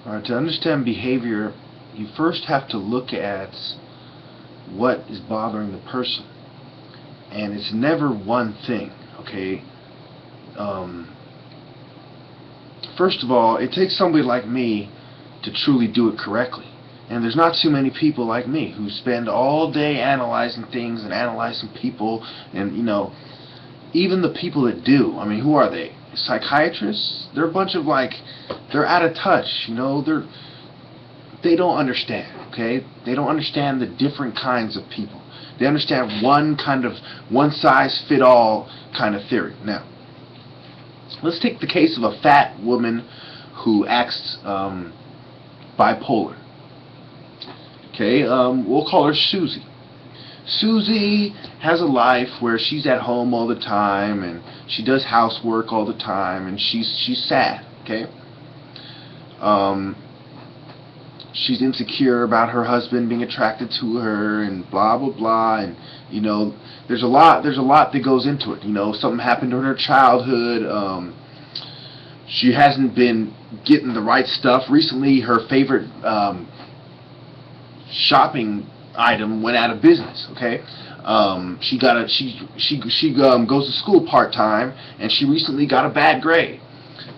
To understand behavior, you first have to look at what is bothering the person. And it's never one thing, okay? Um, First of all, it takes somebody like me to truly do it correctly. And there's not too many people like me who spend all day analyzing things and analyzing people. And, even the people that do, I mean, who are they? Psychiatrists? They're a bunch of they're out of touch, they don't understand, okay? They don't understand the different kinds of people. They understand one size fit all kind of theory. Now, let's take the case of a fat woman who acts bipolar. Okay, we'll call her Susie. Susie has a life where she's at home all the time and she does housework all the time and she's sad. Okay, she's insecure about her husband being attracted to her and blah blah blah, and there's a lot that goes into it. Something happened in her childhood. She hasn't been getting the right stuff recently. Her favorite shopping item went out of business. Okay, she goes to school part time, and she recently got a bad grade.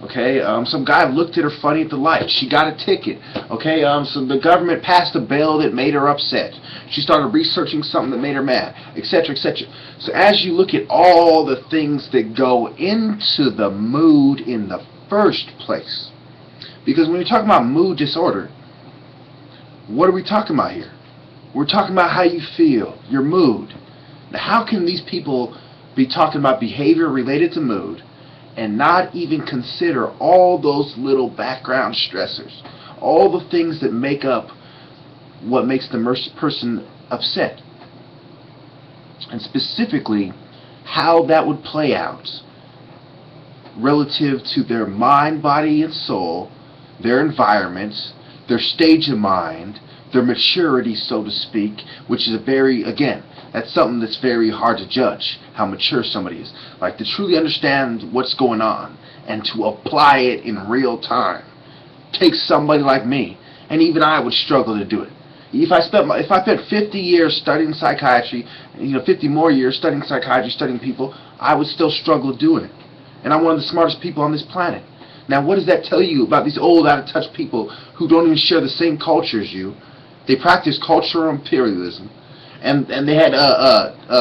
Okay, some guy looked at her funny at the light. She got a ticket. Okay, so the government passed a bill that made her upset. She started researching something that made her mad, etc., etc. So as you look at all the things that go into the mood in the first place, because when you're talking about mood disorder, what are we talking about here? We're talking about how you feel, your mood. Now, how can these people be talking about behavior related to mood and not even consider all those little background stressors, all the things that make up what makes the person upset, and specifically how that would play out relative to their mind, body, and soul, their environment, their stage of mind, their maturity, so to speak, which is that's something that's very hard to judge, how mature somebody is. Like, to truly understand what's going on and to apply it in real time takes somebody like me, and even I would struggle to do it. If I spent 50 years studying psychiatry, 50 more years studying psychiatry, studying people, I would still struggle doing it. And I'm one of the smartest people on this planet. Now, what does that tell you about these old, out-of-touch people who don't even share the same culture as you? They practice cultural imperialism, and they had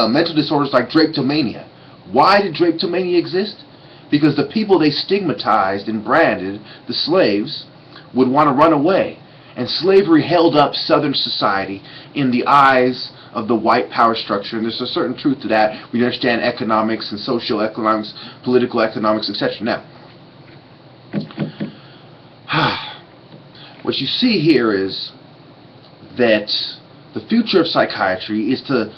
mental disorders like drapetomania. Why did drapetomania exist? Because the people they stigmatized and branded, the slaves, would want to run away. And slavery held up Southern society in the eyes of the white power structure. And there's a certain truth to that. We understand economics and socio-economics, political economics, etc. Now, what you see here is that the future of psychiatry is to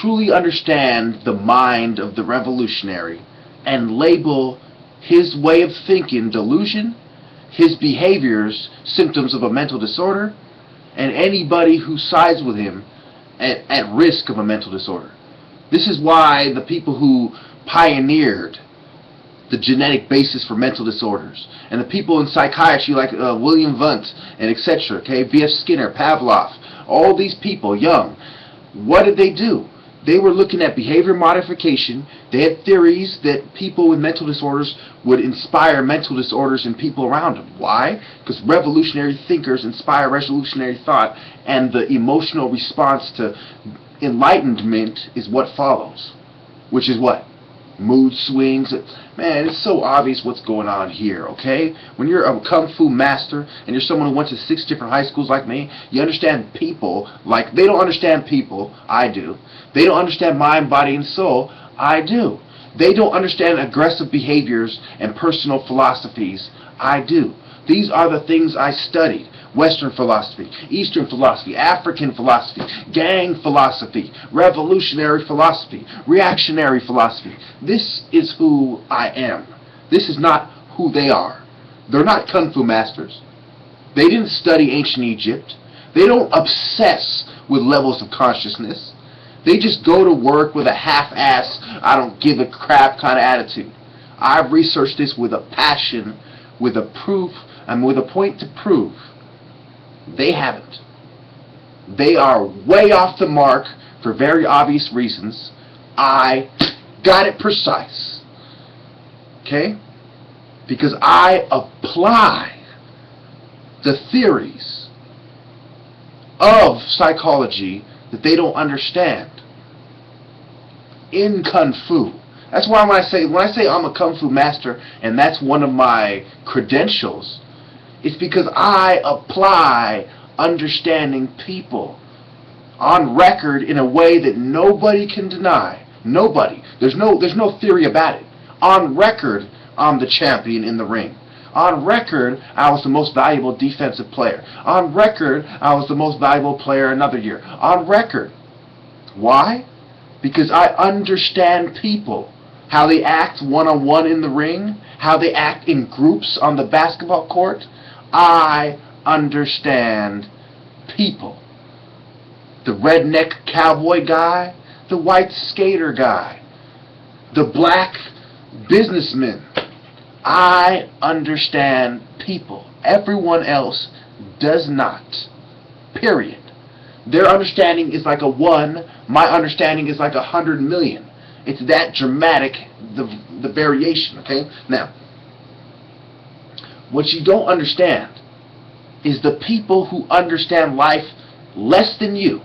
truly understand the mind of the revolutionary and label his way of thinking delusion, his behaviors symptoms of a mental disorder, and anybody who sides with him at risk of a mental disorder. This is why the people who pioneered the genetic basis for mental disorders, and the people in psychiatry like William Wundt and etc., okay, B.F. Skinner, Pavlov, all these people, young, what did they do? They were looking at behavior modification. They had theories that people with mental disorders would inspire mental disorders in people around them. Why? Because revolutionary thinkers inspire revolutionary thought, and the emotional response to enlightenment is what follows, which is what? Mood swings. Man, it's so obvious what's going on here, okay? When you're a kung fu master and you're someone who went to 6 different high schools like me, you understand people like they don't understand people. I do. They don't understand mind, body, and soul. I do. They don't understand aggressive behaviors and personal philosophies. I do. These are the things I studied. Western philosophy, Eastern philosophy, African philosophy, gang philosophy, revolutionary philosophy, reactionary philosophy. This is who I am. This is not who they are. They're not kung fu masters. They didn't study ancient Egypt. They don't obsess with levels of consciousness. They just go to work with a half-ass, I don't give a crap kind of attitude. I've researched this with a passion with a point to prove. They haven't. They are way off the mark for very obvious reasons. I got it precise. Okay? Because I apply the theories of psychology that they don't understand in Kung Fu. That's why when I say I'm a Kung Fu master and that's one of my credentials, it's because I apply understanding people on record in a way that nobody can deny. Nobody. There's no theory about it. On record, I'm the champion in the ring. On record, I was the most valuable defensive player. On record, I was the most valuable player another year. On record. Why? Because I understand people. How they act one-on-one in the ring. How they act in groups on the basketball court. I understand people. The redneck cowboy guy. The white skater guy. The black businessman. I understand people. Everyone else does not. Period. Their understanding is like a 1. My understanding is like 100 million. It's that dramatic, the variation, okay? Now, what you don't understand is the people who understand life less than you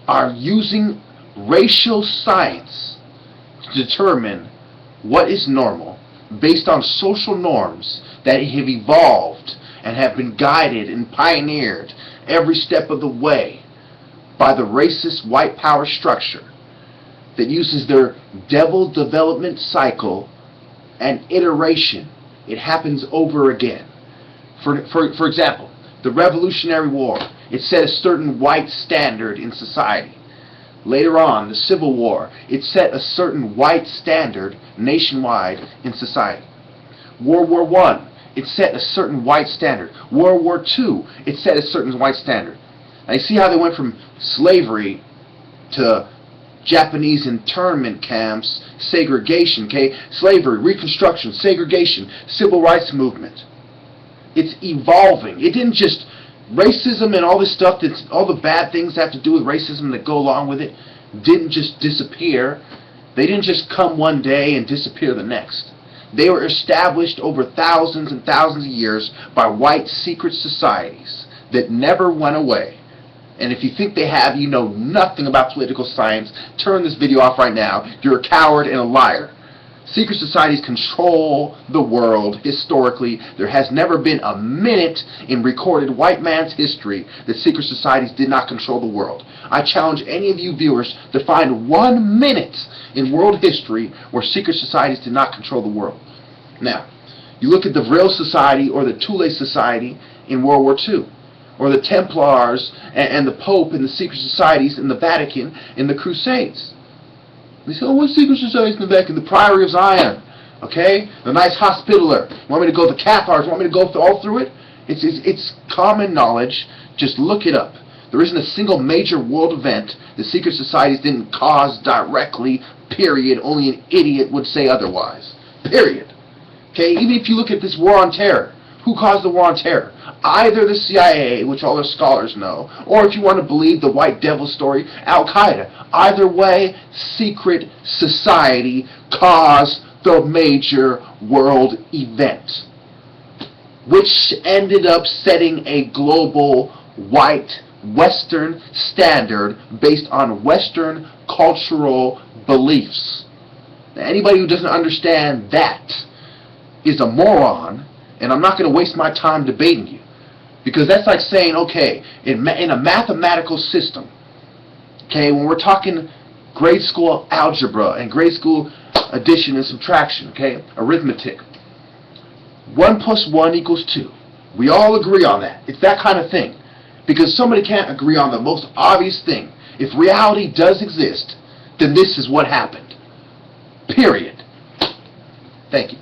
are using racial science to determine what is normal based on social norms that have evolved and have been guided and pioneered every step of the way by the racist white power structure that uses their devil development cycle and iteration. It happens over again. For example, the Revolutionary War, it set a certain white standard in society. Later on, the Civil War, it set a certain white standard nationwide in society. World War I, it set a certain white standard. World War II, it set a certain white standard. Now you see how they went from slavery to Japanese internment camps, segregation, okay? Slavery, Reconstruction, segregation, Civil Rights Movement. It's evolving. It didn't just... Racism and all this stuff, all the bad things that have to do with racism that go along with it, didn't just disappear. They didn't just come one day and disappear the next. They were established over thousands and thousands of years by white secret societies that never went away. And if you think they have, you know nothing about political science. Turn this video off right now. You're a coward and a liar. Secret societies control the world historically. There has never been a minute in recorded white man's history that secret societies did not control the world. I challenge any of you viewers to find 1 minute in world history where secret societies did not control the world. Now, you look at the Vril Society or the Thule Society in World War II, or the Templars and the Pope and the secret societies in the Vatican in the Crusades. They say, oh, what secret societies in the Vatican? The Priory of Zion, okay? The Knights Hospitaller. Want me to go to the Cathars? Want me to go all through it? It's common knowledge. Just look it up. There isn't a single major world event the secret societies didn't cause directly, period. Only an idiot would say otherwise, period. Okay, even if you look at this war on terror, who caused the war on terror? Either the CIA, which all their scholars know, or if you want to believe the white devil story, Al-Qaeda. Either way, secret society caused the major world event, which ended up setting a global white Western standard based on Western cultural beliefs. Now, anybody who doesn't understand that is a moron, and I'm not going to waste my time debating you. Because that's like saying, okay, in a mathematical system, okay, when we're talking grade school algebra and grade school addition and subtraction, okay, arithmetic, 1 + 1 = 2. We all agree on that. It's that kind of thing. Because somebody can't agree on the most obvious thing. If reality does exist, then this is what happened. Period. Thank you.